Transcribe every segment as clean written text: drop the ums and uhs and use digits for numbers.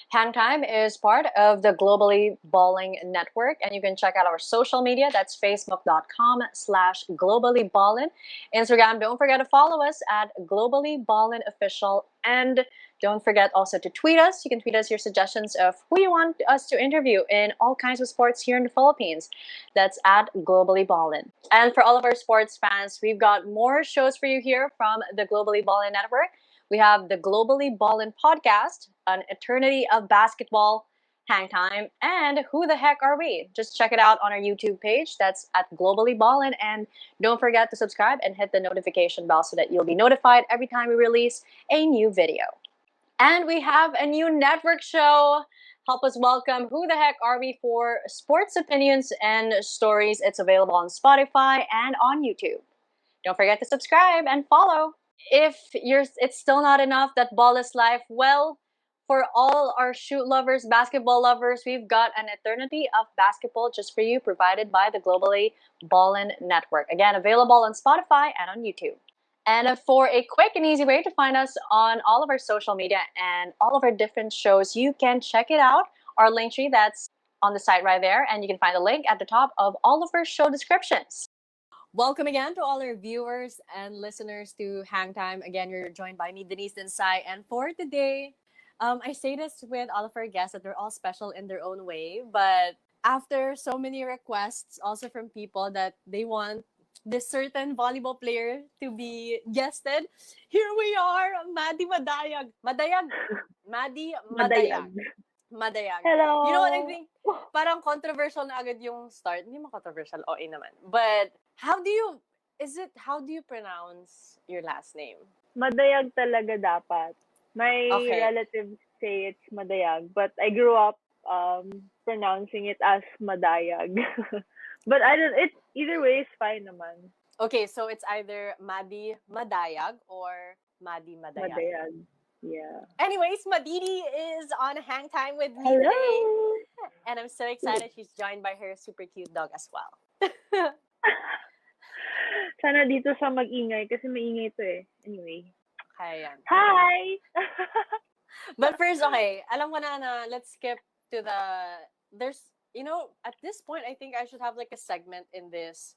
Hang Time is part of the Globally Balling Network, and you can check out our social media. That's facebook.com/globallyballin. Instagram, don't forget to follow us at Globally Ballin Official. And don't forget also to tweet us. You can tweet us your suggestions of who you want us to interview in all kinds of sports here in the Philippines. That's at Globally Ballin. And for all of our sports fans, we've got more shows for you here from the Globally Ballin Network. We have the Globally Ballin podcast, an eternity of basketball, hang time, and who the heck are we? Just check it out on our YouTube page. That's at Globally Ballin. And don't forget to subscribe and hit the notification bell so that you'll be notified every time we release a new video. And we have a new network show. Help us welcome Who the Heck Are We for sports opinions and stories. It's available on Spotify and on YouTube. Don't forget to subscribe and follow. If it's still not enough that ball is life, well, for all our shoot lovers, basketball lovers, we've got an eternity of basketball just for you, provided by the Globally Ballin Network. Again, available on Spotify and on YouTube. And for a quick and easy way to find us on all of our social media and all of our different shows, you can check it out. Our link tree, that's on the site right there, and you can find the link at the top of all of our show descriptions. Welcome again to all our viewers and listeners to Hang Time. Again, you're joined by me, Denice Disney, and for today, I say this with all of our guests that they're all special in their own way, but after so many requests also from people that they want this certain volleyball player to be guested, here we are, Maddie Madayag. Maddie Madayag. Madayag. Hello. You know what I think? Parang controversial na agad yung start. Hindi mo controversial, OA naman. But how do you pronounce your last name? Madayag talaga dapat. My relatives say it's Madayag, but I grew up pronouncing it as Madayag. But it's either way is fine naman. Okay, so it's either Maddie Madayag or Maddie Madayag. Madayag. Yeah. Anyways, Madidi is on Hang Time with me Hello. today. And I'm so excited she's joined by her super cute dog as well. Sana dito sa mag-ingay kasi maingay to eh. Anyway. Hi. Hi! But first, okay, alam ko na let's skip to there's, at this point, I think I should have like a segment in this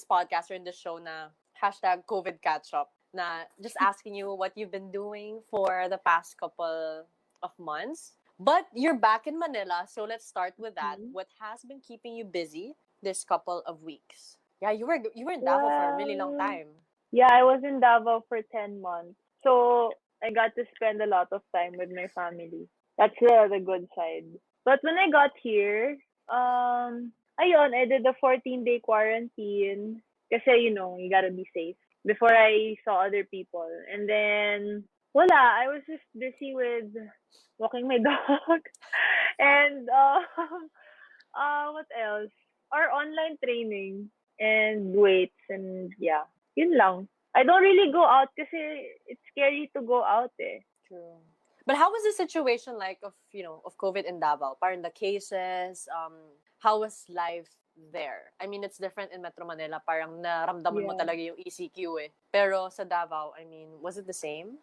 podcast or in this show na #COVID catch up. Na just asking you what you've been doing for the past couple of months. But you're back in Manila, so let's start with that. Mm-hmm. What has been keeping you busy this couple of weeks? Yeah, you were in Davao for a really long time. Yeah, I was in Davao for 10 months. So I got to spend a lot of time with my family. That's the good side. But when I got here, I did a 14-day quarantine kasi, you gotta be safe before I saw other people. And then, I was just busy with walking my dog. And, what else? Our online training and weights and yeah, yun lang. I don't really go out kasi it's scary to go out eh. True. But how was the situation like of COVID in Davao? Parang the cases, how was life there? I mean, it's different in Metro Manila. Parang naramdaman mo talaga yung ECQ eh. Pero sa Davao, I mean, was it the same?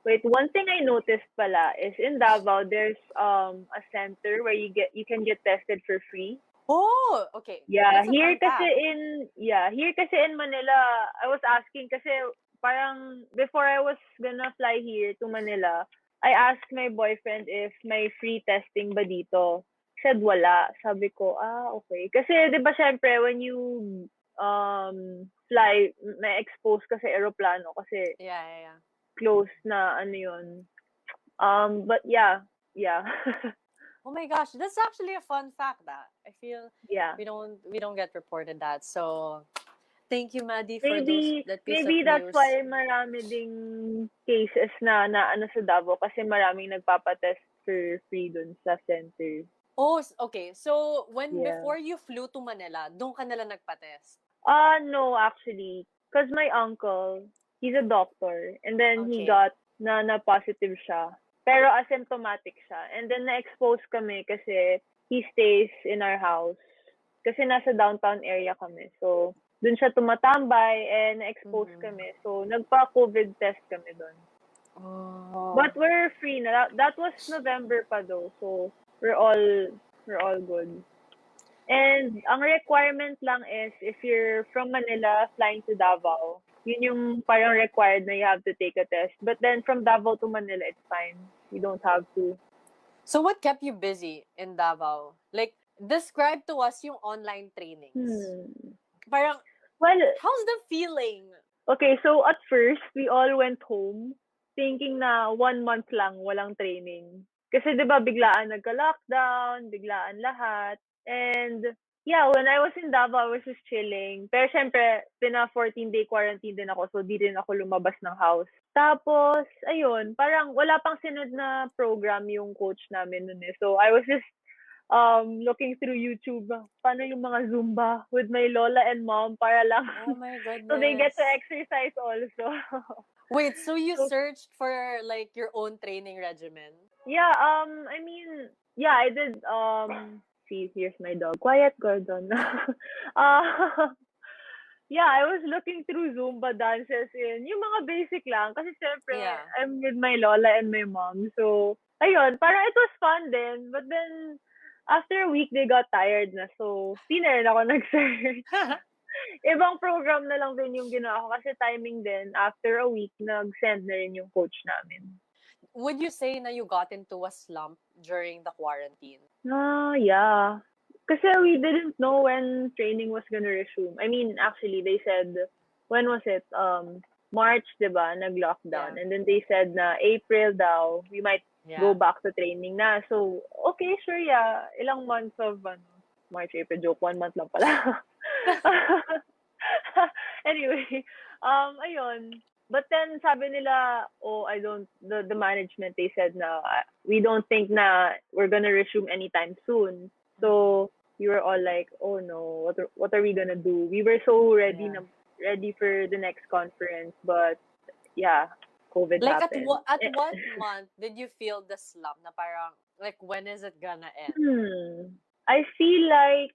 Wait, one thing I noticed pala is in Davao, there's a center where you can get tested for free. Oh, okay. Yeah, here kasi in Manila, I was asking kasi parang before I was gonna fly here to Manila, I asked my boyfriend if may free testing ba dito. Said wala. Sabi ko, okay. Kasi 'di ba syempre when you fly, na-expose ka sa eroplano kasi yeah. Close na ano yun. But yeah. Oh my gosh, that's actually a fun fact that I feel we don't get reported that. So thank you, Maddie, for that piece of news. Maybe that's why marami ding cases na ano sa Davao kasi maraming nagpapatest for free dun sa center. Oh, okay. So before you flew to Manila, doon ka nila nagpatest? No, actually, because my uncle, he's a doctor, and then he got na positive siya. Pero asymptomatic siya. And then na-expose kami kasi he stays in our house. Kasi nasa downtown area kami. So, dun siya tumatambay and na-expose kami. So, nagpa-COVID test kami dun. Oh. But we're free na. That was November pa though, so we're all good. And ang requirement lang is if you're from Manila flying to Davao, yun yung parang required na you have to take a test. But then from Davao to Manila, it's fine. You don't have to. So what kept you busy in Davao? Like, describe to us yung online trainings. Parang, Well, how's the feeling? okay, so at first, we all went home thinking na 1 month lang walang training. Kasi 'di ba biglaan nagka-lockdown, biglaan lahat. And yeah, when I was in Davao, I was just chilling. Pero syempre, 14-day quarantine din ako, so di rin ako lumabas ng house. Tapos, ayun, parang wala pang sinod na program yung coach namin nun eh. So I was just looking through YouTube, paano yung mga Zumba with my lola and mom para lang Oh my so they get goodness. to exercise also. Wait, so you So, searched for like your own training regimen? yeah, I mean, yeah, I did, see, here's my dog. Quiet, Gordon. Yeah, I was looking through Zumba dances in yung mga basic lang. Kasi syempre, Yeah. I'm with my lola and my mom. So, ayun, parang it was fun din. But then, after a week, they got tired na. So, di na rin ako nag-search. Ibang program na lang din yung ginawa ko kasi timing din. After a week, nag-send na rin yung coach namin. Would you say na you got into a slump during the quarantine? Yeah. Kasi we didn't know when training was gonna resume. I mean, actually, they said, when was it? March, diba? Nag-lockdown. Yeah. And then they said na April daw, we might go back to training na. So, okay, sure, yeah. Ilang months of, March, April, joke, 1 month lang pala. Anyway, ayun. But then, sabi nila, the management, they said na, we don't think na we're gonna resume anytime soon. So, we were all like, oh no, what are we gonna do? We were so ready ready for the next conference, but yeah, COVID Like happened. at what month did you feel the slump na parang, like, when is it gonna end? I feel like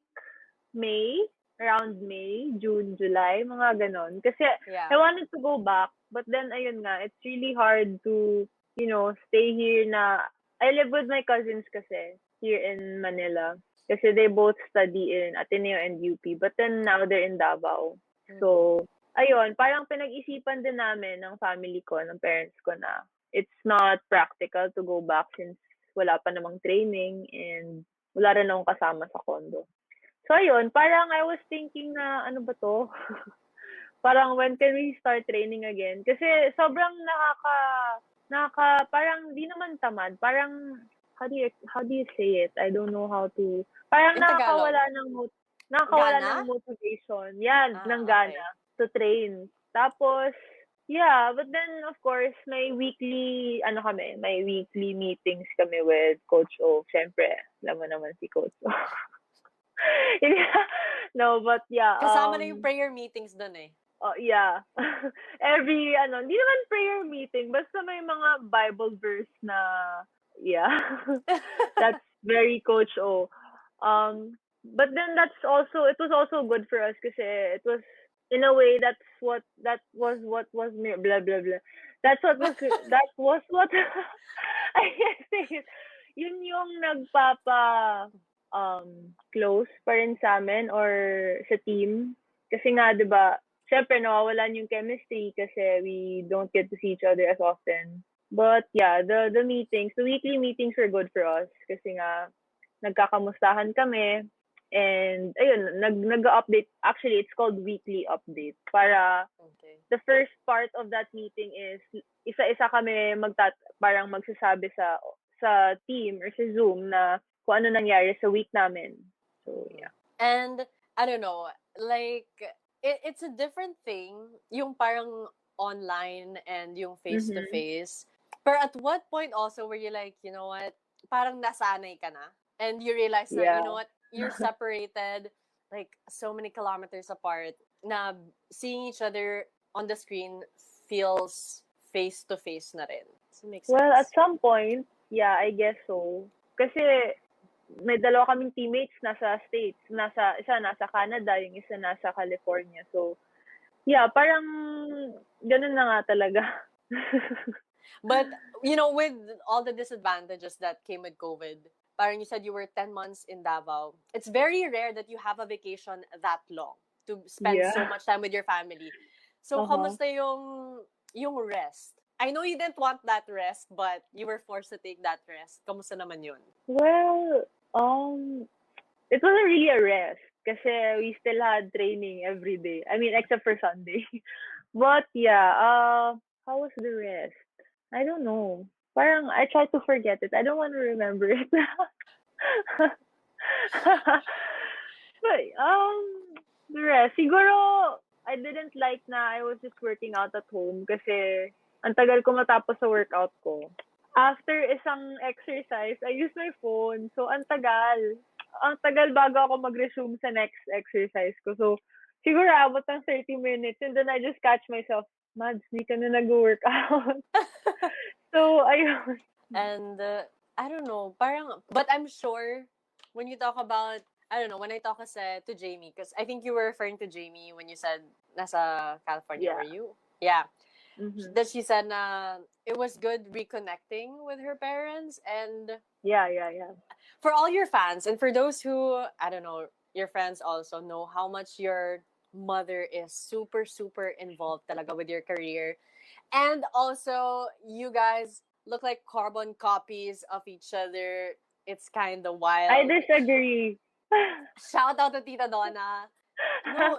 around May, June, July, mga ganon. Kasi I wanted to go back, but then ayun nga, it's really hard to, stay here na, I live with my cousins kasi, here in Manila. Kasi they both study in Ateneo and UP, but then now they're in Davao. So, ayun, parang pinag-isipan din namin ng family ko, ng parents ko na it's not practical to go back since wala pa namang training and wala rin akong kasama sa condo. So, ayun, parang I was thinking na, ano ba to? Parang when can we start training again? Kasi sobrang parang di naman tamad. Parang, how do you say it? I don't know how to, parang nakakawala ng motivation. Yan, ng gana to train. Tapos, yeah, but then of course, may weekly meetings kami with Coach O. Siyempre, alam mo naman si Coach O. No, but yeah. Kasama na yung prayer meetings dun eh. Yeah. Every, hindi naman prayer meeting, basta may mga Bible verse na, yeah. That's very Coach O. But then it was also good for us kasi it was, in a way, that was blah, blah, blah. That was what, I can't say it. Yun yung close pa rin sa amin or sa team. Kasi nga, di ba, syempre, nawawalan yung chemistry kasi we don't get to see each other as often. But yeah, the weekly meetings were good for us kasi nga, nagkakamustahan kami. And, ayun, nag-update. Actually, it's called weekly update. Para, the first part of that meeting is, isa-isa kami parang magsasabi sa team or sa Zoom na kung ano nangyari sa week namin. So, yeah. And, I don't know, like, it's a different thing, yung parang online and yung face-to-face. But at what point also were you like, you know what, parang nasanay ka na? And you realize na, you know what, you're separated, like, so many kilometers apart, na seeing each other on the screen feels face-to-face na rin. Does it make sense? Well, at some point, yeah, I guess so. Kasi, may dalawa kaming teammates nasa States. Isa nasa Canada, yung isa nasa California. So, yeah, parang ganun na nga talaga. But, with all the disadvantages that came with COVID, parang you said you were 10 months in Davao. It's very rare that you have a vacation that long to spend so Yeah. much time with your family. So, Uh-huh. kamusta yung rest? I know you didn't want that rest, but you were forced to take that rest. Kamusta naman yun? Well, it wasn't really a rest kasi we still had training every day. I mean, except for Sunday. But yeah, how was the rest? I don't know. Parang I try to forget it. I don't want to remember it. But the rest, siguro I didn't like na I was just working out at home kasi ang tagal ko matapos sa workout ko. After isang exercise, I use my phone. So, ang tagal. Ang tagal bago ako mag-resume sa next exercise ko. So, siguro abot ng 30 minutes and then I just catch myself, Mads, di ka na nag-workout. So, ayun. And I don't know, parang, but I'm sure when you talk about, I don't know, when I talk to Jamie, because I think you were referring to Jamie when you said nasa California, Yeah. were you? Yeah. Mm-hmm. That she said na it was good reconnecting with her parents, and Yeah. for all your fans and for those who, I don't know, your friends also know how much your mother is super, super involved talaga with your career. And also, you guys look like carbon copies of each other. It's kind of I wild. disagree. Shout out to Tita Donna. No,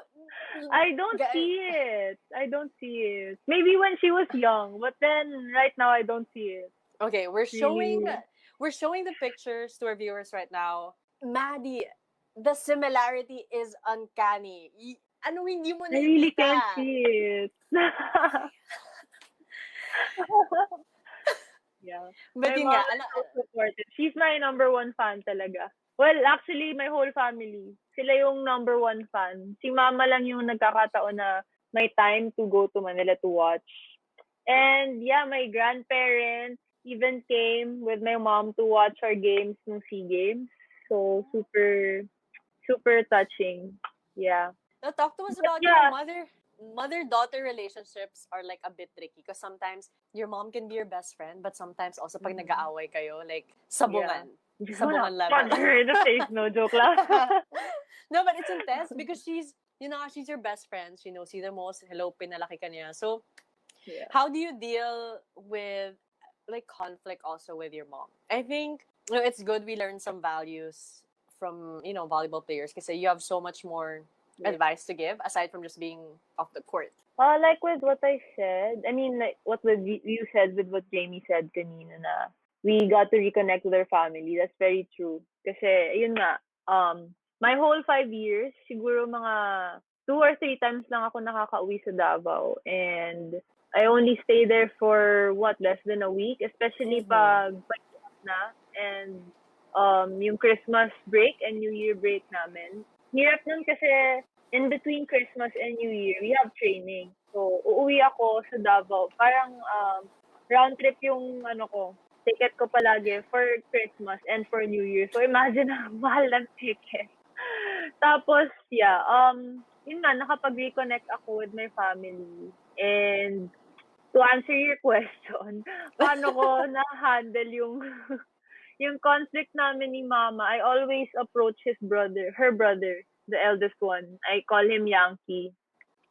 I don't see it. I don't see it. Maybe when she was young, but then right now I don't see it. okay, we're showing Really. the pictures to our viewers right now. Maddie, the similarity is uncanny. Ano hindi mo I really nakikita? can't see it. Yeah. But My yun mom nga, is so supportive. She's my number one fan talaga. Well, actually, my whole family. Sila yung number one fan. Si mama lang yung nagkakataon na may time to go to Manila to watch. And yeah, my grandparents even came with my mom to watch our games ng SEA Games. So, super, super touching. Yeah. now talk to us But about yeah, mother-daughter relationships are like a bit tricky because sometimes your mom can be your best friend, but sometimes also pag nag-aaway kayo, like yeah. sabungan level. Punch her in the face, no joke lang. No, but it's intense because she's your best friend. She knows you the most. Hello, pinalaki ka niya. So, Yeah. how do you deal with like conflict also with your mom? I think it's good we learn some values from volleyball players because you have so much more advice to give aside from just being off the court. Like with what I said, I mean, like what you said with what Jamie said kanina na we got to reconnect with our family. That's very true. Kasi, yun nga, my whole 5 years, siguro mga 2 or 3 times lang ako nakaka-uwi sa Davao. And I only stay there for, less than a week. Especially pag na. And yung Christmas break and New Year break namin. Hirap nun kasi in between Christmas and New Year, we have training. So, uuwi ako sa Davao. Parang round trip yung ticket ko palagi for Christmas and for New Year. So, imagine na mahal ng ticket. Tapos, yeah, yun nga, nakapag-reconnect ako with my family. And to answer your question, paano ko na-handle yung conflict namin ni Mama? I always approach her brother, the eldest one. I call him Yankee.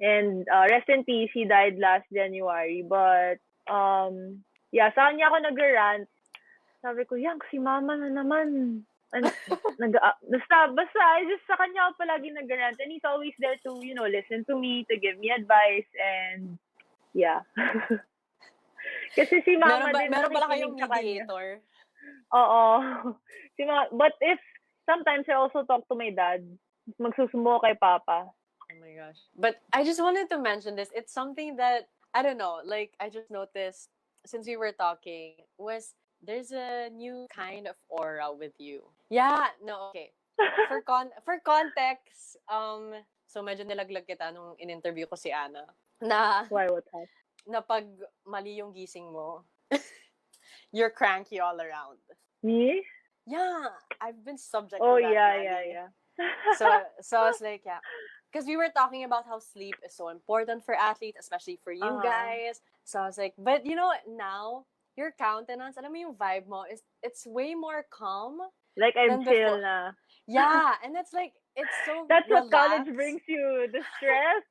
And rest in peace, he died last January. But, yeah, sa kanya ako nag-rant. Sabi ko, Yank, si Mama na naman. Basta, I just sa kanya ako palagi nag-rant. And he's always there to, listen to me, to give me advice. And, yeah. Kasi si Mama din meron pala nakikinig kayong sa kanya. mediator. Oo. But if sometimes I also talk to my dad, magsusumbong kay Papa. Oh my gosh. But I just wanted to mention this. It's something that, I don't know, like I just noticed since we were talking was there's a new kind of aura with you. Yeah, no, okay. For context, so medyo nilaglag kita nung in-interview ko si Ana na Why, what happened? na pag mali yung gising mo, you're cranky all around. Me? Yeah, I've been subject Oh, to that. yeah. So I was like, yeah. because we were talking about how sleep is so important for athletes, especially for you guys. So I was like, but you know, now your countenance, alam mo yung vibe mo, it's way more calm Like, I'm than chill before. na. Yeah, and it's like, it's so That's what college relaxed. brings you, the stress.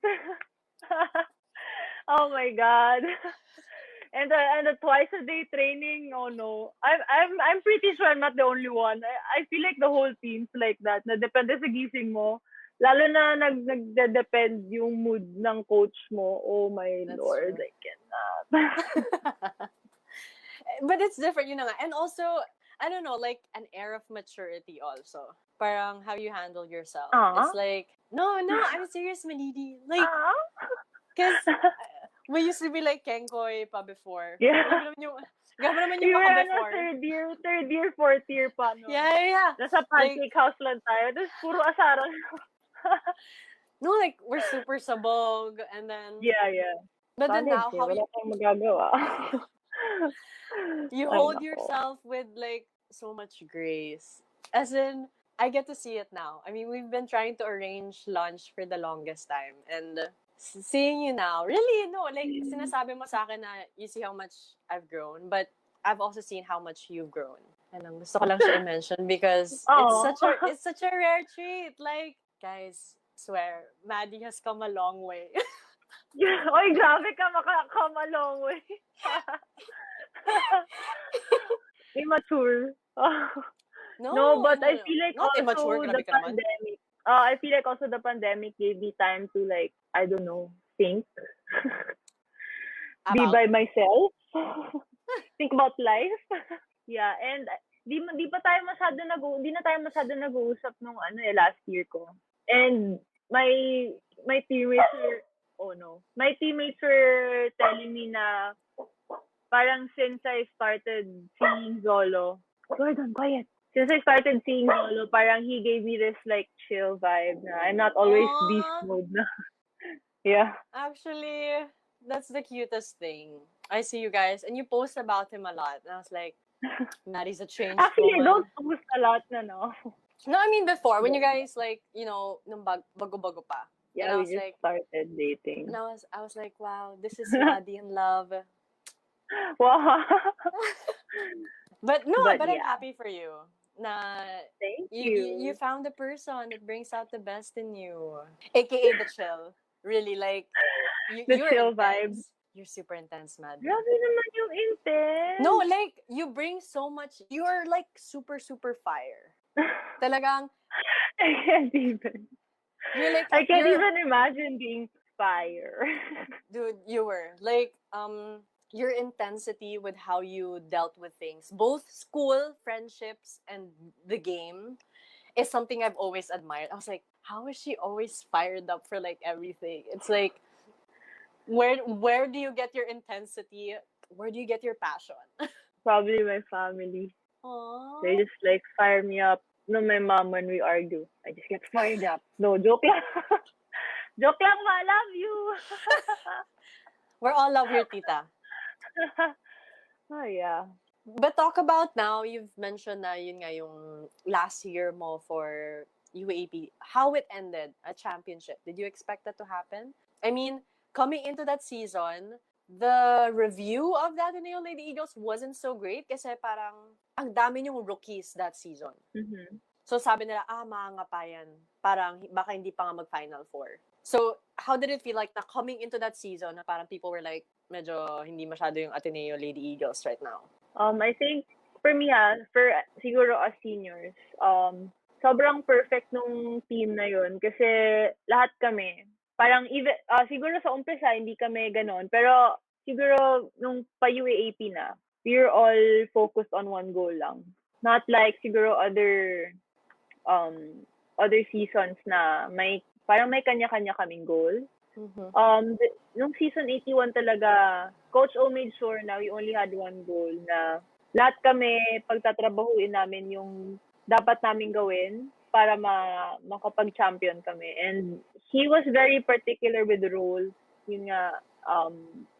Oh my God. And the twice a day training, oh no. I'm pretty sure I'm not the only one. I feel like the whole team's like that. Na depende sa gising mo. Lalo na nagde-depend yung mood ng coach mo. Oh my That's Lord, true. I cannot. But it's different, yun na nga. And also, I don't know, like an air of maturity also. Parang how you handle yourself. It's like, no, I'm serious, Malidi. Like, because we used to be like Kenkoy pa before. Yeah. Grabe naman yung You were maka on before. third year, fourth year pa, no? Yeah. Nasa pancake house lang tayo. Tapos puro asaran. No, like, we're super sabog. And then, Yeah. but then now, how wala kang magagawa. you hold yourself with like so much grace. As in, I get to see it now. I mean, we've been trying to arrange lunch for the longest time. And seeing you now, really, no, like, sinasabi mo sa akin na you see how much I've grown. But I've also seen how much you've grown. And ang gusto ko lang siya i-mention because it's such a rare treat. Like, guys, swear, Maddie has come a long way. Oy, grabe ka, come a long way. Immature. No, but I feel like Not also immature, the pandemic. I feel like also the pandemic gave me time to, like, I don't know, think. Be by myself. Think about life. Yeah, and di na tayo masyado nag-uusap nung last year ko. And my teammates were, my teammates were telling me na parang since I started seeing Zolo, Gordon, quiet. Since I started seeing Zolo, parang he gave me this like chill vibe na I'm not always beast mode na. Yeah. Actually, that's the cutest thing. I see you guys, and you post about him a lot. And I was like, Maddie's a changed Actually, woman. I don't post a lot na, no? No, I mean before, when you guys, like, nung bago-bago pa. Yeah, we just started dating. And I was like, wow, this is Maddie in love. Wow. But yeah. I'm happy for you. Thank you. You found the person that brings out the best in you. AKA the chill. Really, like, you're chill intense. vibe. You're super intense, Maddie. Grabe naman yung intense. No, like, you bring so much. You're like super, super fire. Talagang. I can't even. I can't even imagine being fire. Dude, you were. Like, your intensity with how you dealt with things, both school, friendships, and the game, is something I've always admired. I was like, how is she always fired up for like everything? It's like, where do you get your intensity? Where do you get your passion? Probably my family. Aww. They just like fire me up. No, my mom, when we argue, I just get fired up. No, joke lang. Joke lang, ma. I love you. We all love your tita. Oh, yeah. But talk about now, you've mentioned na yun nga yung last year mo for UAAP. How it ended, a championship. Did you expect that to happen? I mean, coming into that season, the review of the Ateneo Lady Eagles wasn't so great kasi parang ang dami yung rookies that season. Mm-hmm. So sabi nila, maangapayan. Parang baka hindi pa nga mag-Final Four. So how did it feel like na coming into that season na parang people were like, medyo hindi masyado yung Ateneo Lady Eagles right now? I think for me, for siguro as seniors, sobrang perfect nung team na yun kasi lahat kami, parang even, siguro sa umpisa hindi kami ganon, pero siguro nung pa-UAAP na, we're all focused on one goal lang. Not like siguro other seasons na parang may kanya-kanya kaming goal. Mm-hmm. Nung season 81 talaga, Coach O made sure na we only had one goal na lahat kami pagtatrabahuin namin yung dapat namin gawin para makapag-champion kami. And he was very particular with the roles. Yun nga,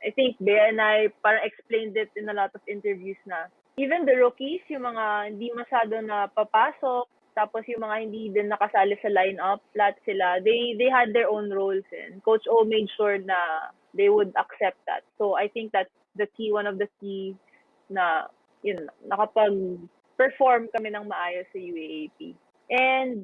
I think Bea and I parang explained it in a lot of interviews na even the rookies, yung mga hindi masyado na papasok, tapos yung mga hindi din nakasali sa lineup, lahat sila, they had their own roles, and Coach O made sure na they would accept that. So I think that's the key, one of the key na yun, nakapag-perform kami ng maayos sa UAAP. And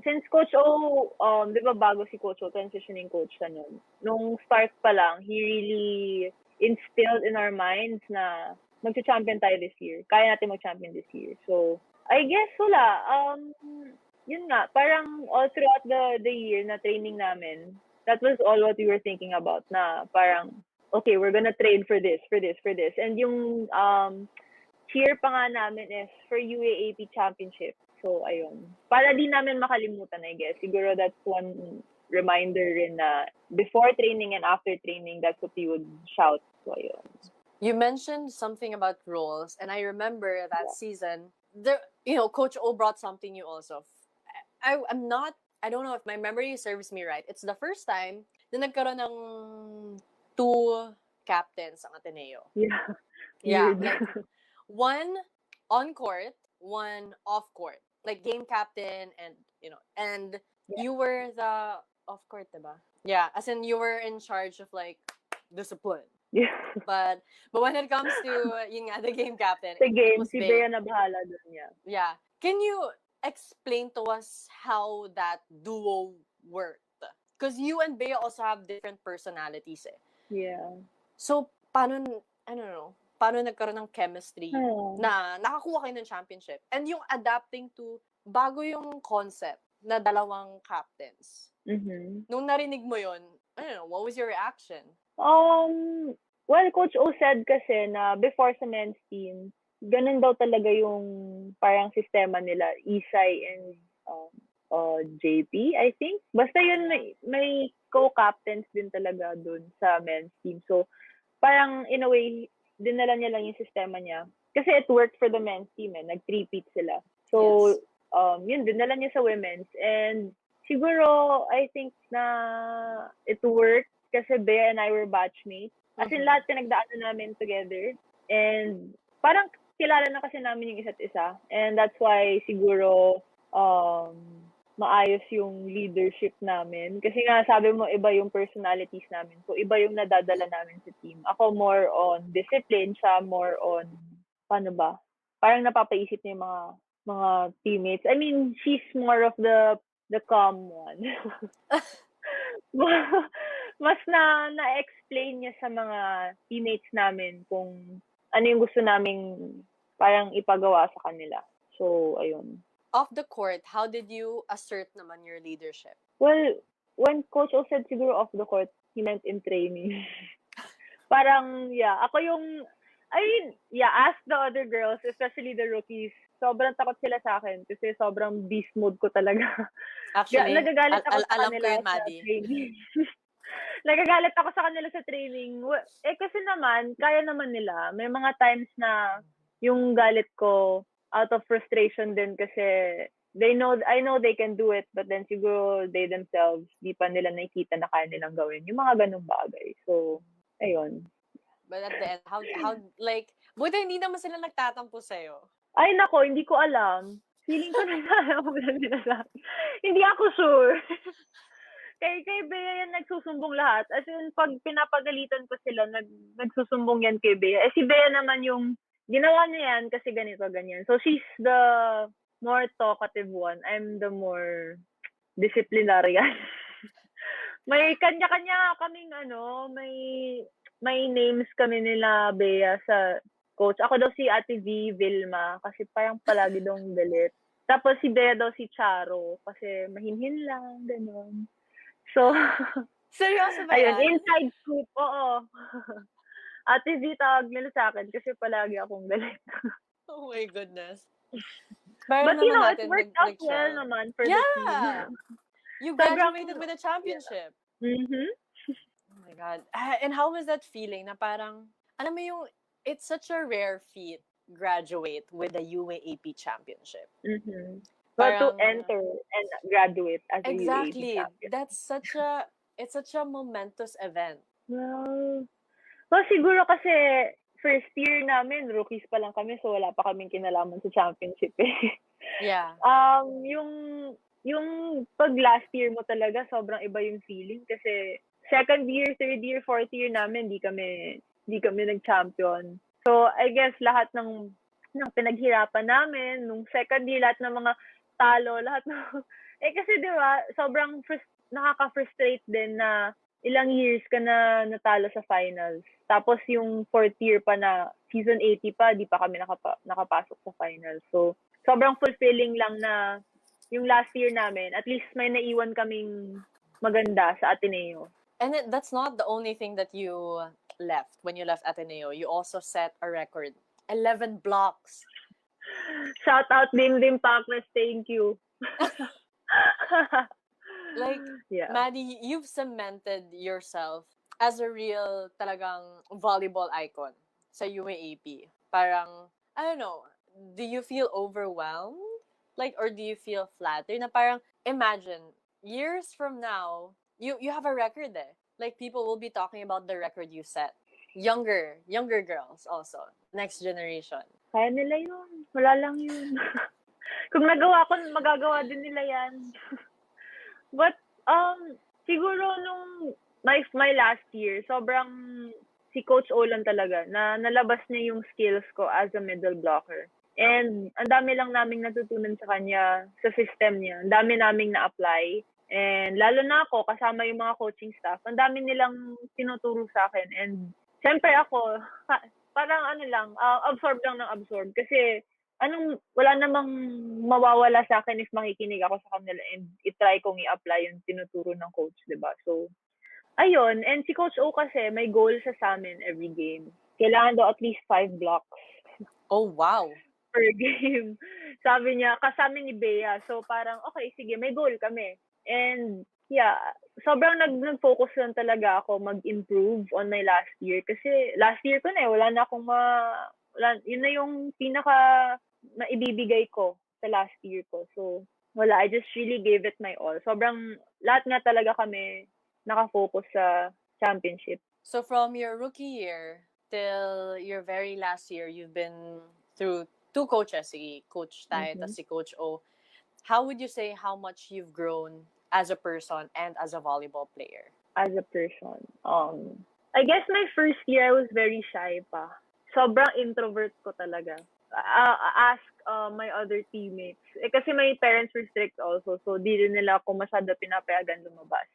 since Coach O, di ba bago si Coach O, transitioning coach siya nun. Nung start pa lang, he really instilled in our minds na mag-champion tayo this year. Kaya natin mag-champion this year. So, I guess wala. Yun nga, parang all throughout the year na training namin, that was all what we were thinking about, na parang, okay, we're gonna train for this. And yung cheer pa nga namin is for UAAP Championship. So, ayun. Para di namin makalimutan, I guess. Siguro that's one reminder rin na before training and after training, that's what we would shout. So, ayun. You mentioned something about roles, and I remember that season, Coach O brought something new also. I don't know if my memory serves me right. It's the first time na nagkaroon ng 2 captains ang Ateneo. Yeah. Yeah, like one on court, one off court. Like game captain and you were the off court, diba? Yeah, as in you were in charge of like discipline. Yeah. But when it comes to the game captain, the game, it was si Bea. Bea na bahala dun, yeah. Yeah. Can you explain to us how that duo worked? Because you and Bea also have different personalities eh. Yeah. So, paano nagkaroon ng chemistry na nakakuha kayo ng championship? And yung adapting to bago yung concept na dalawang captains. Mm-hmm. Nung narinig mo yun, I don't know, what was your reaction? Well, Coach O said kasi na before sa men's team, ganun daw talaga yung parang sistema nila, Isay and JP, I think. Basta yun, may co-captains din talaga dun sa men's team. So, parang in a way, dinala niya lang yung sistema niya. Kasi it worked for the men's team eh. Nag-3-peat sila. So, yun, dinala niya sa women's. And siguro, I think na it worked kasi Bea and I were batchmates. As in, lahat pinagdaanan namin together. And parang kilala na kasi namin yung isa't isa. And that's why siguro maayos yung leadership namin. Kasi nga, sabi mo, iba yung personalities namin. So, iba yung nadadala namin sa team. Ako more on discipline, siya more on, paano ba? Parang napapaisip niya yung mga teammates. I mean, she's more of the calm one. Mas na-explain niya sa mga teammates namin kung ano yung gusto naming parang ipagawa sa kanila. So, ayun. Off the court, how did you assert naman your leadership? Well, when Coach O said siguro off the court, he meant in training. Parang, ako yung, ask the other girls, especially the rookies. Sobrang takot sila sa akin kasi sobrang beast mode ko talaga. Actually, nagagalit ako sa alam ko kanila yun, Maddie. sa training. Nagagalit ako sa kanila sa training. Kasi naman, kaya naman nila. May mga times na yung galit ko out of frustration din kasi I know they can do it, but then siguro they themselves, di pa nila nakikita na kaya nilang gawin. Yung mga ganung bagay. So, ayun. But at the end, how like, buti hindi naman sila nagtatampo sa'yo. Ay, nako, hindi ko alam. Feeling ko na alam ko na sinasabi. Hindi ako sure. Kay Bea yan nagsusumbong lahat. As in, pag pinapagalitan ko sila, nagsusumbong yan kay Bea. Si Bea naman yung ginawa niya yan kasi ganito, ganyan. So, she's the more talkative one. I'm the more disciplinarian. May kanya-kanya kaming may names kami nila Bea sa coach. Ako daw si Ate V, Vilma, kasi parang palagi daw galit. Tapos si Bea daw si Charo, kasi mahinhin lang, gano'n. So, seryoso ba ayun, yan? inside scoop, oo. Ate V tawag nila sa akin kasi palagi akong galit. Oh my goodness. But you know, it worked out well naman for the team. You graduated with a championship. Yeah. Mm-hmm. Oh my God. And how was that feeling na parang, alam mo yung, it's such a rare feat graduate with the UAAP Championship. Mm-hmm. But to enter and graduate as a UAAP champion. It's such a momentous event. Well, siguro kasi first year namin, rookies pa lang kami, so wala pa kaming kinalaman sa championship eh. Yeah. Yung pag last year mo talaga, sobrang iba yung feeling kasi second year, third year, fourth year namin, di kami nag-champion. So, I guess lahat ng pinaghirapan namin, nung second year, lahat ng mga talo, lahat ng, kasi di ba, sobrang nakaka-frustrate din na ilang years ka na natalo sa finals. Tapos yung fourth year pa na season 80 pa, di pa kami nakapasok sa finals. So, sobrang fulfilling lang na yung last year namin, at least may naiwan kaming maganda sa Ateneo. And that's not the only thing that you left when you left Ateneo. You also set a record. 11 blocks. Shout out Dim Pakles, thank you. Like, yeah. Maddie, you've cemented yourself as a real talagang volleyball icon sa UAAP. Parang, I don't know, do you feel overwhelmed? Like, or do you feel flattered? Na parang, imagine, years from now, you have a record eh. Like, people will be talking about the record you set. Younger girls also. Next generation. Kaya nila yun. Wala lang yun. Kung nagawa ko, magagawa din nila yan. But, siguro nung my last year, sobrang si Coach O lang talaga, na nalabas niya yung skills ko as a middle blocker. And ang dami lang naming natutunan sa kanya, sa system niya. Ang dami naming na-apply. And lalo na ako, kasama yung mga coaching staff, ang dami nilang tinuturo sa akin. And syempre ako, parang absorb lang ng absorb. Kasi wala namang mawawala sa akin if makikinig ako sa kanila and itry kong i-apply yung tinuturo ng coach, diba? So, ayun. And si Coach O kasi, may goal siya sa amin every game. Kailangan daw at least 5 blocks. Oh, wow. Per game. Sabi niya, kasama ni Bea. So, parang, okay, sige, may goal kami. And, yeah, sobrang nag-focus lang talaga ako mag-improve on my last year. Kasi, last year ko na wala na akong yun na yung pinaka maibibigay ko sa last year ko. So, wala. I just really gave it my all. Sobrang, lahat nga talaga kami nakafocus sa championship. So, from your rookie year till your very last year, you've been through 2 coaches, si Coach Tai at si Coach O. How would you say how much you've grown as a person and as a volleyball player? As a person, I guess my first year I was very shy pa. Sobrang introvert ko talaga. Ask my other teammates. Kasi my parents were strict also, so di rin nila ako masyado pinapayagan lumabas.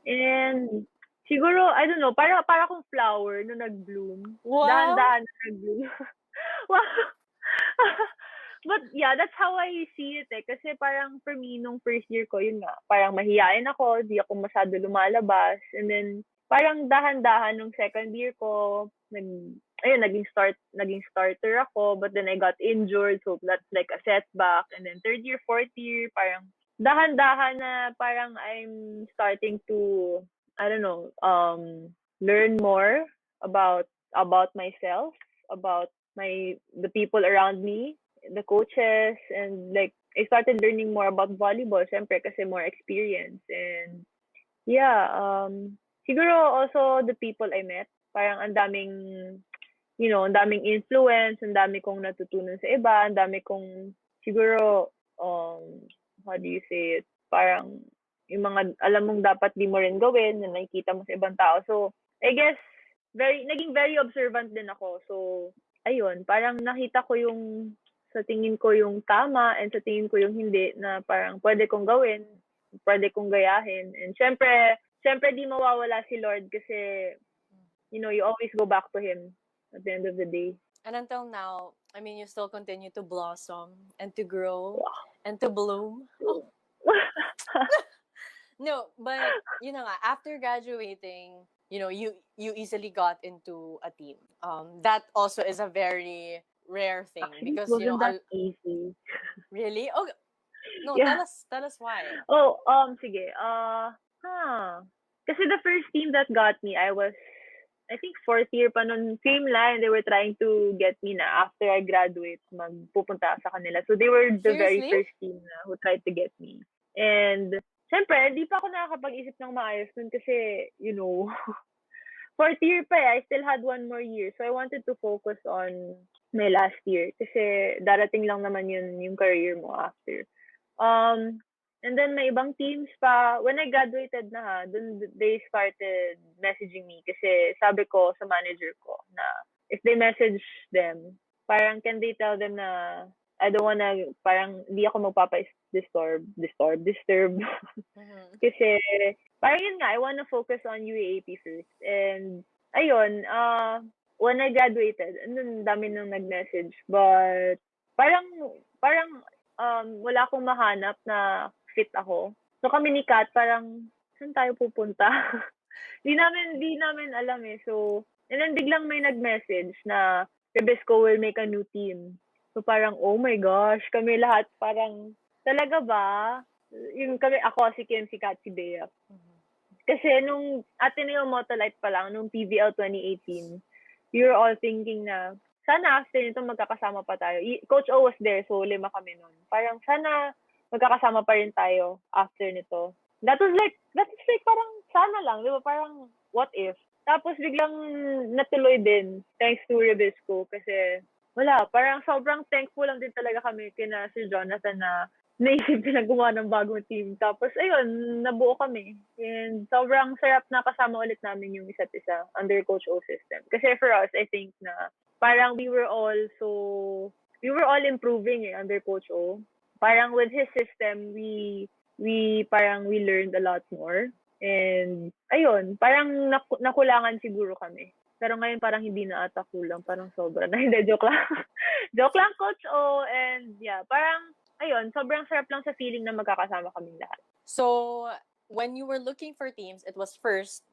And siguro, I don't know, para akong flower na nag-bloom. Wow! Dahan-dahan na nag-bloom. Wow! But yeah, that's how I see it eh. Kasi parang for me, nung first year ko, yun nga, parang mahihain ako, di ako masyado lumalabas. And then, parang dahan-dahan nung second year ko, naging starter ako, but then I got injured, so that's like a setback. And then third year, fourth year, parang dahan-dahan na parang I'm starting to, I don't know, learn more about myself, about the people around me, the coaches, and like I started learning more about volleyball, syempre kasi more experience. And yeah, siguro also the people I met, parang ang daming influence, ang dami kong natutunan sa iba, ang dami kong siguro how do you say it, parang yung mga alam mong dapat di mo rin gawin na nakikita mo sa ibang tao. So I guess naging very observant din ako. So ayun, parang nakita ko yung sa tingin ko yung tama and sa tingin ko yung hindi na parang pwede kong gawin, pwede kong gayahin. And syempre di mawawala si Lord kasi you always go back to Him at the end of the day. And until now, I mean, you still continue to blossom and to grow and to bloom. Oh. No, but after graduating, you easily got into a team. That also is a very rare thing. Actually, because wasn't that easy. Really? Oh, no. Yeah. Tell us why. Oh, sige. Kasi the first team that got me, I was, I think, fourth year pa nun, Creamline, they were trying to get me na after I graduate, magpupunta sa kanila. So they were the very first team na who tried to get me. And syempre, hindi pa ako nakakapag-isip ng maayos nun kasi, fourth year pa I still had one more year. So I wanted to focus on my last year. Kasi darating lang naman yun yung career mo after. And then may ibang teams pa. When I graduated na dun they started messaging me kasi sabi ko sa manager ko na if they message them, parang can they tell them na I don't wanna, parang hindi ako disturb. Mhm. Kasi parang yun nga, I wanna focus on UAAP first. And ayun, when I graduated, andun dami nang nag-message. But parang parang wala akong mahanap na fit ako. So kami ni Kat, parang saan tayo pupunta? Di namin alam eh. So, and then biglang may nag-message na Rebisco will make a new team. So parang, oh my gosh, kami lahat parang, talaga ba? Yung kami, ako, si Kim, si Kat, si Bea. Kasi nung Ateneo Motolite pa lang, nung PVL 2018, we were all thinking na, sana after nito magkakasama pa tayo. Coach O was there, so 5 kami nun. Parang sana magkakasama pa rin tayo after nito. That was like parang sana lang, di ba? Parang what if? Tapos biglang natuloy din, thanks to Rebisco, kasi wala, parang sobrang thankful lang din talaga kami kina Sir Jonathan na naisip na gumawa ng bagong team. Tapos, ayun, nabuo kami. And sobrang sarap na kasama ulit namin yung isa't isa under Coach O system. Kasi for us, I think na parang we were all improving under Coach O. Parang with his system, we learned a lot more. And, ayun, parang nakulangan siguro kami. Pero ngayon parang hindi na ata kulang. Parang sobra na. Hindi, joke lang. Joke lang, Coach O. And yeah, parang, ayun, sobrang sarap lang sa feeling na magkakasama kaming lahat. So, when you were looking for teams, it was first,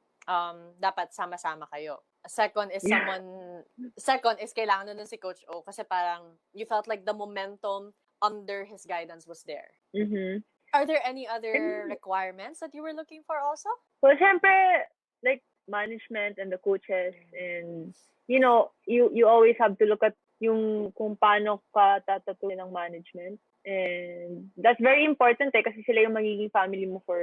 dapat sama-sama kayo. Second is kailangan nun si Coach O kasi parang you felt like the momentum under his guidance was there. Mm-hmm. Are there any other requirements that you were looking for also? Well, syempre, like, management and the coaches and, you know, you always have to look at yung kung paano ka tatatuloy ng management. And that's very important kasi sila yung magiging family mo for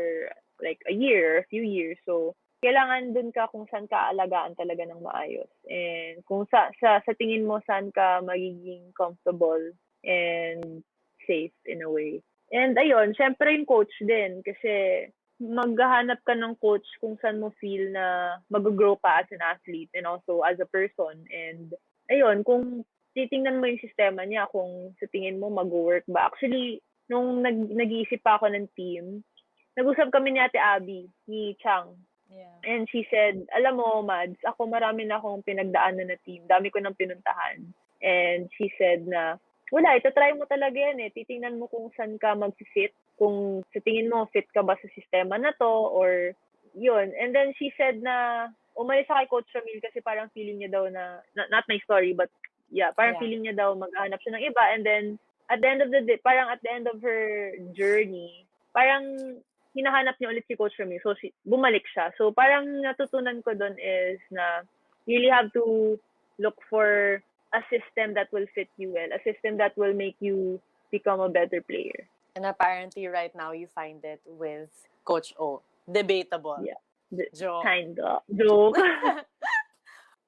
like a year or a few years. So, kailangan dun ka kung saan ka alagaan talaga ng maayos. And kung sa tingin mo saan ka magiging comfortable and safe in a way. And ayun, syempre yung coach din kasi maghahanap ka ng coach kung saan mo feel na mag-grow ka as an athlete and also as a person. And ayun, kung titingnan mo yung sistema niya kung sa tingin mo mag-work ba. Actually, nung nag-iisip pa ako ng team, nag-usap kami ni Ate Abby, ni Chang. Yeah. And she said, alam mo, Mads, ako marami na akong pinagdaanan na team. Dami ko nang pinuntahan. And she said na, wala, itatry mo talaga yan eh. Titingnan mo kung saan ka mag-fit. Kung sa tingin mo, fit ka ba sa sistema na to or yun. And then she said na, umalis sa kay Coach Ramil kasi parang feeling niya daw na, not my story, but yeah, parang feeling niya daw maghanap siya ng iba. And then, at the end of the day, parang at the end of her journey, parang hinahanap niya ulit si Coach Ramil. So, bumalik siya. So, parang natutunan ko doon is na you really have to look for a system that will fit you well, a system that will make you become a better player. And apparently right now you find it with Coach O. Debatable. Yeah. Joke. Kinda. Joke.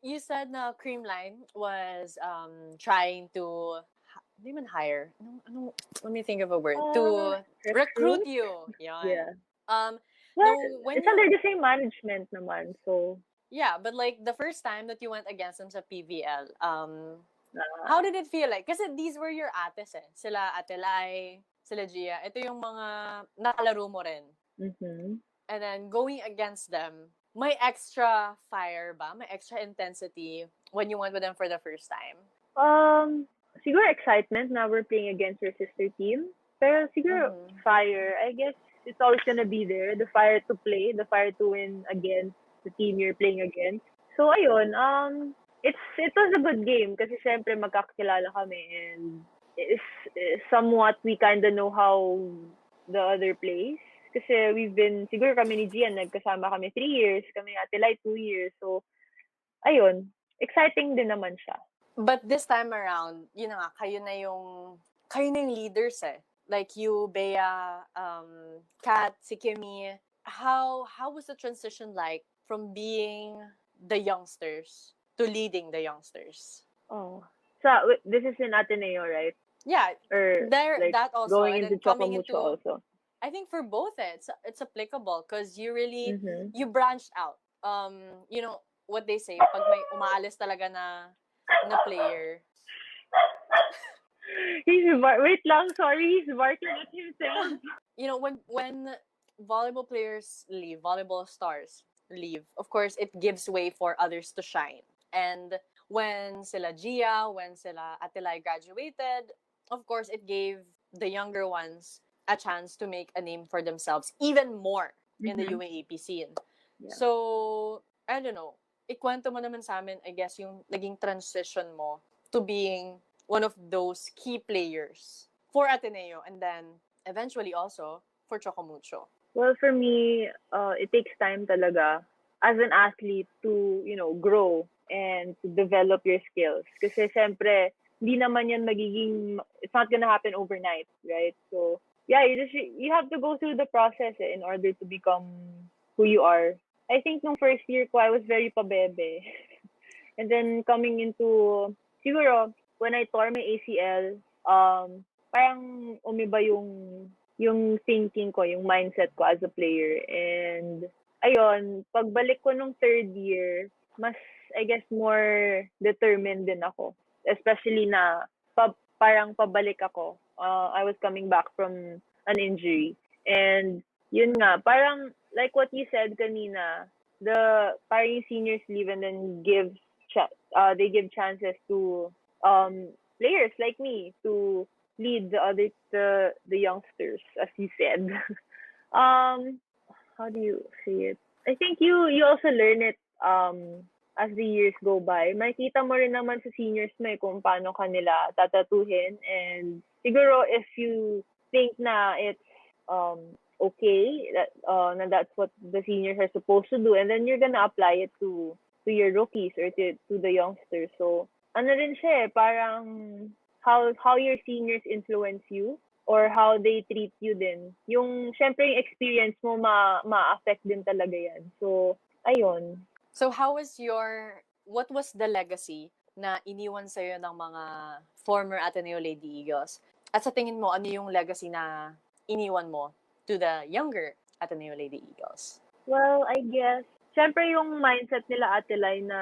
You said na Creamline was trying to hindi man hire. Let me think of a word. To recruit you. Yan. Yeah. Well, it's under the same management naman, so yeah, but like the first time that you went against them sa PVL, how did it feel like? Kasi these were your ates eh. Sila Ate Lai, sila Gia. Ito yung mga nakalaro mo rin. Mm-hmm. And then going against them, may extra fire ba? May extra intensity when you went with them for the first time? Siguro excitement na we're playing against your sister team. Pero siguro fire, I guess it's always gonna be there. The fire to play, the fire to win against the team you're playing against. So ayun, it was a good game kasi syempre magkakilala kami and somewhat we kinda know how the other plays. Kasi we've been, siguro kami ni Gian, nagkasama kami 3 years, kami ni Ate Lai 2 years. So, ayun, exciting din naman siya. But this time around, yun na nga, kayo na yung leaders eh. Like you, Bea, Kat, si Kimmy. How was the transition like from being the youngsters to leading the youngsters? Oh, this is in Ateneo, right? Yeah, Or there like that also, going and into then coming Chocomucho into, also. I think for both it's applicable because you really Mm-hmm. you branched out. You know what they say, pag may umaalis talaga na player, Wait lang, sorry, he's barking at himself. you know when volleyball players leave, volleyball stars leave, of course it gives way for others to shine. And when sila Gia, when sila Atilay graduated, of course it gave the younger ones a chance to make a name for themselves even more in the Mm-hmm. UAAP scene. Yeah. So, I don't know. Ikwento mo naman sa amin, I guess, yung naging transition mo to being one of those key players for Ateneo and then eventually also for Chocomucho. Well, for me, it takes time talaga as an athlete to, grow and to develop your skills. Kasi syempre, hindi naman yan it's not gonna happen overnight, right? So, yeah, you have to go through the process in order to become who you are. I think nung first year ko, I was very pabebe. And then coming into, siguro, when I tore my ACL, parang umiba yung thinking ko, yung mindset ko as a player. And ayun, pagbalik ko nung third year, mas, I guess, more determined din ako. Especially na parang pabalik ako. I was coming back from an injury. And yun nga, parang like what you said kanina, parang yung seniors leave and then they give chances to players like me to lead the youngsters, as you said. um, how do you say it? I think you also learn it as the years go by. Makita mo rin naman sa seniors mo kung paano kanila tatatuhin, and siguro if you think na it's okay that's what the seniors are supposed to do, and then you're gonna apply it to your rookies or to the youngsters. So ano rin siya parang how your seniors influence you or how they treat you din. Yung syempre yung experience mo ma-affect din talaga yan. So ayun. So what was the legacy na iniwan sa'yo ng mga former Ateneo Lady Eagles? At sa tingin mo, ano yung legacy na iniwan mo to the younger Ateneo Lady Eagles? Well, I guess, syempre yung mindset nila Atelay na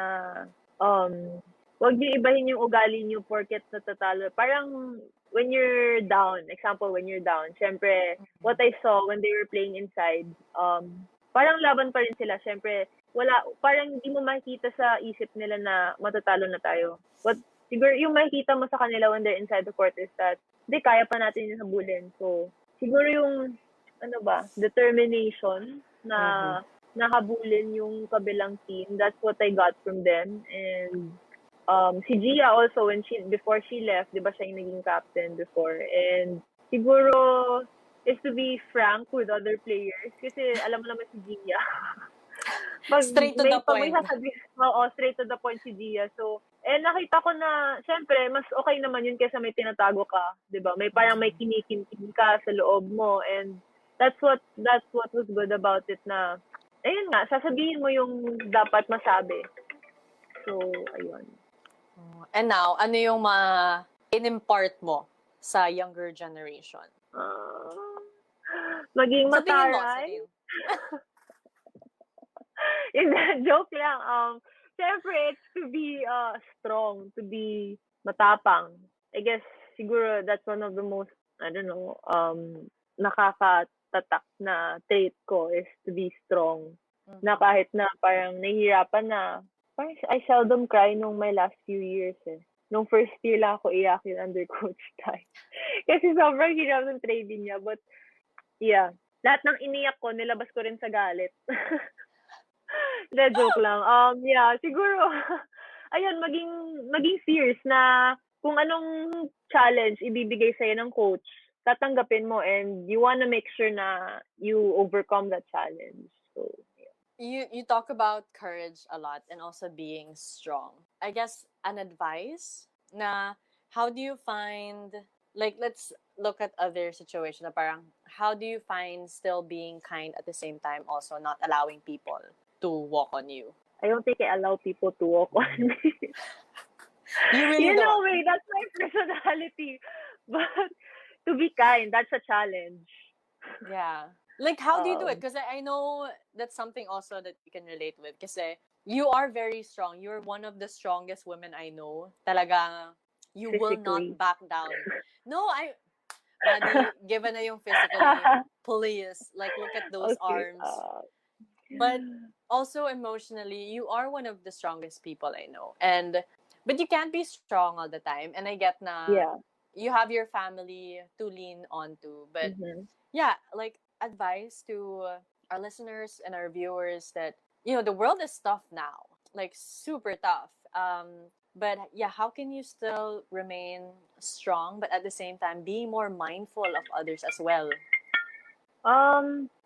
wag niyo ibahin yung ugali niyo porket natatalo. Parang when you're down, example, when you're down, syempre, what I saw when they were playing inside, parang laban pa rin sila. Syempre, parang hindi mo makikita sa isip nila na matatalo na tayo. Siguro yung makikita mo sa kanila when they're inside the court is that, hindi, kaya pa natin yung habulin. So, siguro yung, determination na nahabulin yung kabilang team. That's what I got from them. And si Gia also, before she left, di ba siya yung naging captain before. And siguro, is to be frank with other players. Kasi alam mo naman si Gia. Straight to the point. Straight to the point si Gia. So, nakita ko na, syempre, mas okay naman yun kaysa may tinatago ka. Di ba? Parang may kinikintin ka sa loob mo. And that's what was good about it na, ayun nga, sasabihin mo yung dapat masabi. So, ayun. And now, ano yung in-impart mo sa younger generation? Maging Sa tingin mo, mataray. Joke lang. Siyempre, it's to be strong, to be matapang. I guess, siguro, that's one of the most, nakakatatak na trait ko is to be strong. Na kahit na parang nahihirapan na, parang I seldom cry nung my last few years Nung first year lang ako iyakin under Coach Ty. Kasi sobrang hirap ng trading niya. But, yeah. Lahat ng iniyak ko, nilabas ko rin sa galit. Joke lang. Yeah, siguro, ayun, maging fierce na kung anong challenge ibibigay sa'yo ng coach, tatanggapin mo, and you wanna make sure na you overcome that challenge. So, you talk about courage a lot and also being strong. I guess an advice na how do you find, like, let's look at other situations na parang how do you find still being kind at the same time also not allowing people to walk on you? I don't think I allow people to walk on me. You really You know don't. me, that's my personality. But to be kind, that's a challenge. Yeah. Like, how do you do it? Um, Because I know that's something also that you can relate with. Because you are very strong. You're one of the strongest women I know. Talaga, you will not physically. back down. No, Maddie, given na yung physically, please, like, look at those Okay. arms. But also emotionally, you are one of the strongest people I know. But you can't be strong all the time. And I get na Yeah. you have your family to lean on to. But Mm-hmm. yeah, like advice to our listeners and our viewers that, the world is tough now, like super tough. But yeah, how can you still remain strong, but at the same time be more mindful of others as well?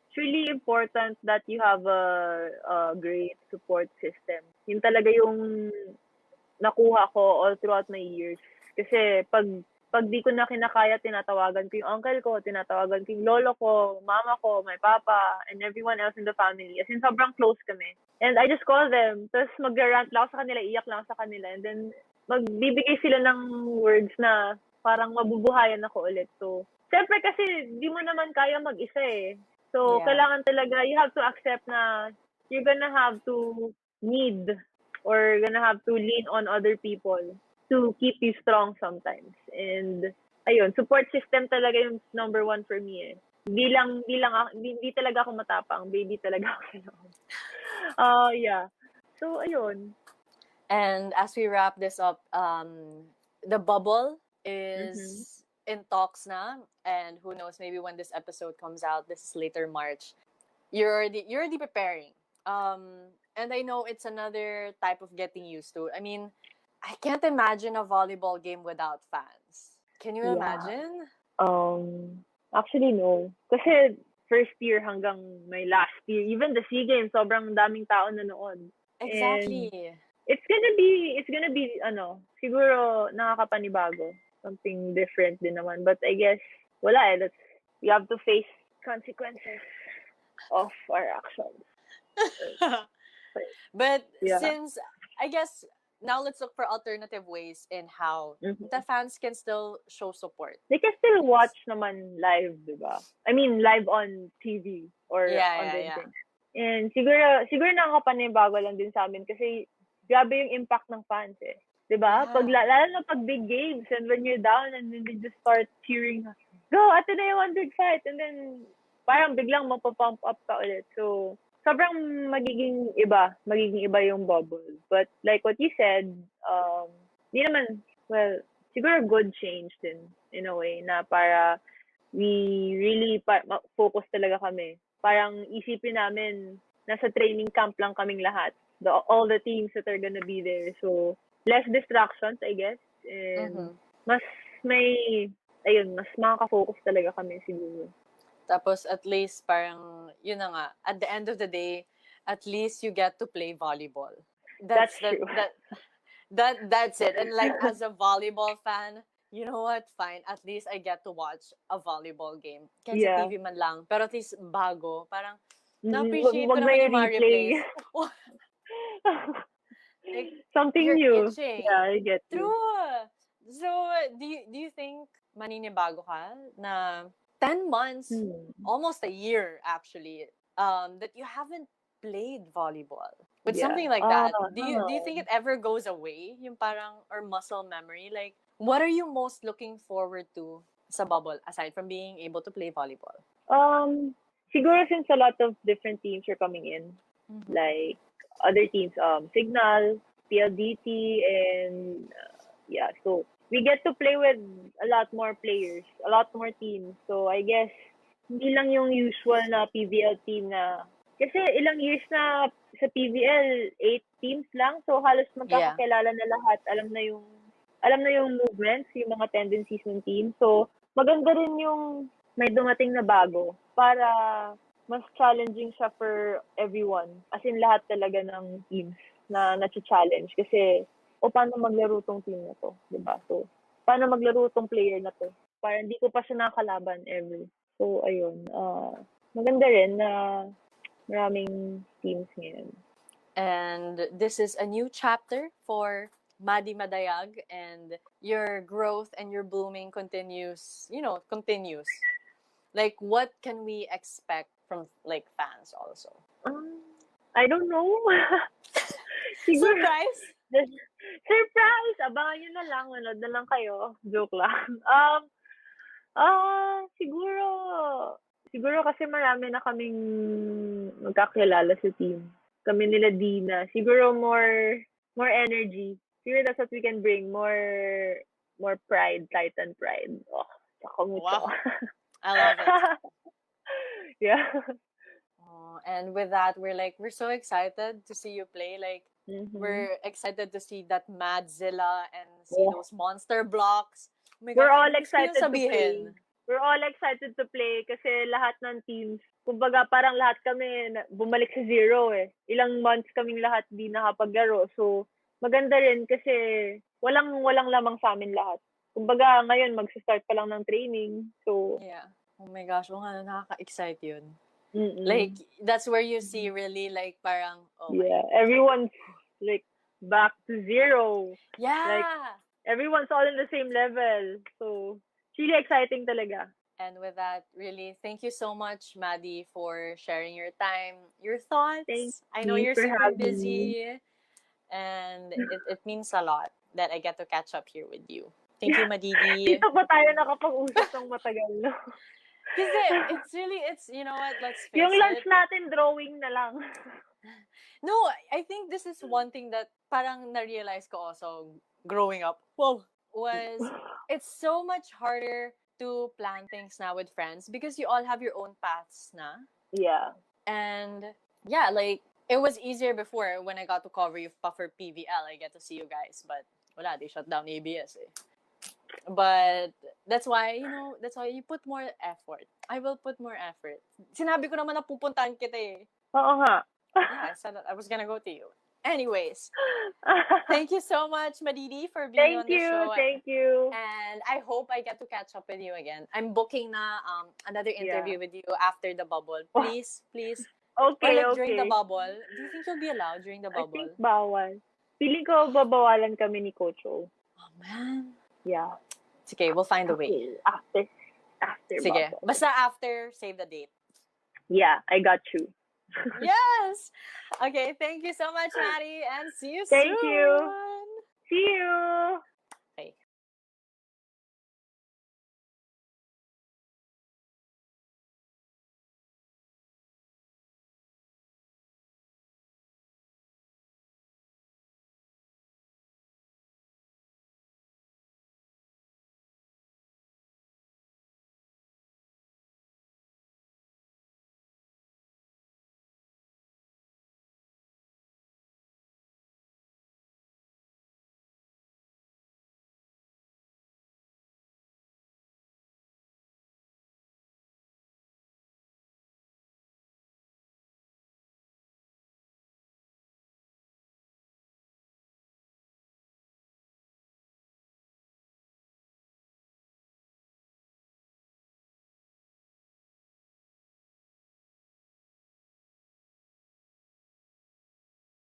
It's really important that you have a great support system. Yun talaga yung nakuha ko all throughout my years. Kasi pag di ko na kinakaya, tinatawagan ko yung uncle ko, tinatawagan ko yung lolo ko, mama ko, my papa, and everyone else in the family. As in, sobrang close kami. And I just call them. Tapos mag-rant lang ako sa kanila, iyak lang ako sa kanila. And then, magbibigay sila ng words na parang mabubuhayan ako ulit. So, syempre kasi di mo naman kaya mag-isa eh. So, Yeah. kailangan talaga, you have to accept na you're gonna have to need or gonna have to lean on other people to keep you strong sometimes. And ayun, support system talaga yung number one for me eh. Hindi talaga ako matapang, baby talaga ako sa loob. Yeah. So ayun. And as we wrap this up, the bubble Mhm. is in talks na, and who knows, maybe when this episode comes out, this is later March, you're already preparing. And I know it's another type of getting used to. I mean, I can't imagine a volleyball game without fans. Can you Yeah. imagine? Actually no. Kasi first year hanggang my last year, even the SEA Games, sobrang daming tao nanood. And Exactly. it's gonna be siguro nakakapanibago. Something different din naman. But I guess wala eh. We have to face consequences of our actions. So, But yeah. since, I guess, now let's look for alternative ways in how the Mhm. fans can still show support. They can still watch naman live, di ba? I mean, live on TV or Yeah, on yeah, the yeah. internet. And siguro nakakapanibago lang din sa amin kasi grabe yung impact ng fans eh. 'Di ba? Yeah. Lalo na pag big games and when you're down and then they just start cheering, go, Ateneo 100 fight! And then parang biglang mapapump up ka ulit. So, sobrang magiging iba yung bubble. But like what you said, di naman, well, siguro good change din in a way na para we really focus talaga kami. Parang isipin namin nasa training camp lang kaming lahat. All the teams that are gonna be there. So, less distractions, I guess. And Mm-hmm. mas mas makaka-focus talaga kami siguro. Tapos at least parang, yun na nga, at the end of the day, at least you get to play volleyball. That's That's that true. that that's it. And like as a volleyball fan, you know what? Fine. At least I get to watch a volleyball game. Kahit sa Yeah. TV man lang. Pero at least bago. Parang, Wag, na-appreciate ko wag na naman yung yung mga replay. replays. Like, Something you're new. itching. Yeah, I get you. True. So, do you think maninibago ka na 10 months, Hmm. almost a year actually, that you haven't played volleyball? With Yeah. something like that, do you think No. it ever goes away? Yung parang, or muscle memory? Like, what are you most looking forward to sa bubble aside from being able to play volleyball? Siguro since a lot of different teams are coming in, Mm-hmm. like other teams, Signal, PLDT, and yeah, so we get to play with a lot more players, a lot more teams. So I guess hindi lang yung usual na PVL team na kasi ilang years na sa PVL, 8 teams lang. So halos Yeah. magkakakilala na lahat. Alam na yung movements, yung mga tendencies ng team. So maganda rin yung may dumating na bago para mas challenging siya for everyone. As in lahat talaga ng teams na na-challenge kasi paano maglaro tong team na to, 'di ba? So, paano maglaro tong player na to? Para hindi ko pa siya nakakalaban ever. So, ayun. Maganda rin na maraming teams ngayon. And this is a new chapter for Maddie Madayag, and your growth and your blooming continues. Like, what can we expect from like fans also? I don't know. Siguro, Surprise! surprise! Abangan nyo na lang. Manood na lang kayo. Joke lang. Siguro kasi marami na kaming magkakilala sa team. Kami nila Dina. Siguro more energy. Siguro that's what we can bring. More pride, Titan pride. Oh, saka mucho. Wow. I love it. Yeah. Oh, and with that, we're so excited to see you play. Like, Mhm. we're excited to see that Madzilla and see those monster blocks. Oh my We're gosh, all ano gusto niyong excited to sabihin? play. We're all excited to play kasi lahat ng teams, kumbaga parang lahat kami bumalik sa zero eh. Ilang months kaming lahat di nakapaglaro. So, maganda rin kasi walang lamang sa amin lahat. Kumbaga ngayon magsa-start pa lang ng training. So, Yeah. Oh my gosh, nakaka-excite yun. mm-mm. Like, that's where you see really like parang, oh my yeah, everyone's like back to zero. Yeah. Like, everyone's all in the same level. So, it's really exciting talaga. And with that, really, thank you so much, Maddie, for sharing your time, your thoughts. Thank I know you you're for super having busy, and it means a lot that I get to catch up here with you. Thank you, Madidi. Dito pa tayo nakapag-usap ng matagal, no? Kasi it's you know what, let's face Yung lunch it. natin, drawing na lang. No, I think this is one thing that parang na-realize ko also growing up. Was it's so much harder to plan things now with friends because you all have your own paths na. Yeah. And yeah, like it was easier before when I got to cover you for PVL. I get to see you guys, but wala, they shut down ABS eh. But that's why you put more effort. I will put more effort. Sinabi ko naman na pupuntahan kita eh. Oo nga. Yeah, I said that I was gonna go to you. Anyways, thank you so much, Madidi, for being on the show. Thank you. And I hope I get to catch up with you again. I'm booking na another interview with you after the bubble. Please. Okay, or like during the okay. bubble. Do you think you'll be allowed during the I bubble? think bawal. Feeling ko babawalan kami ni Coach O. Oh man. Yeah. Okay, we'll find a way. After Sige. bubble. Basta after, save the date. Yeah, I got you. Yes! Okay, thank you so much, Maddie, and see you soon! Thank you. See you!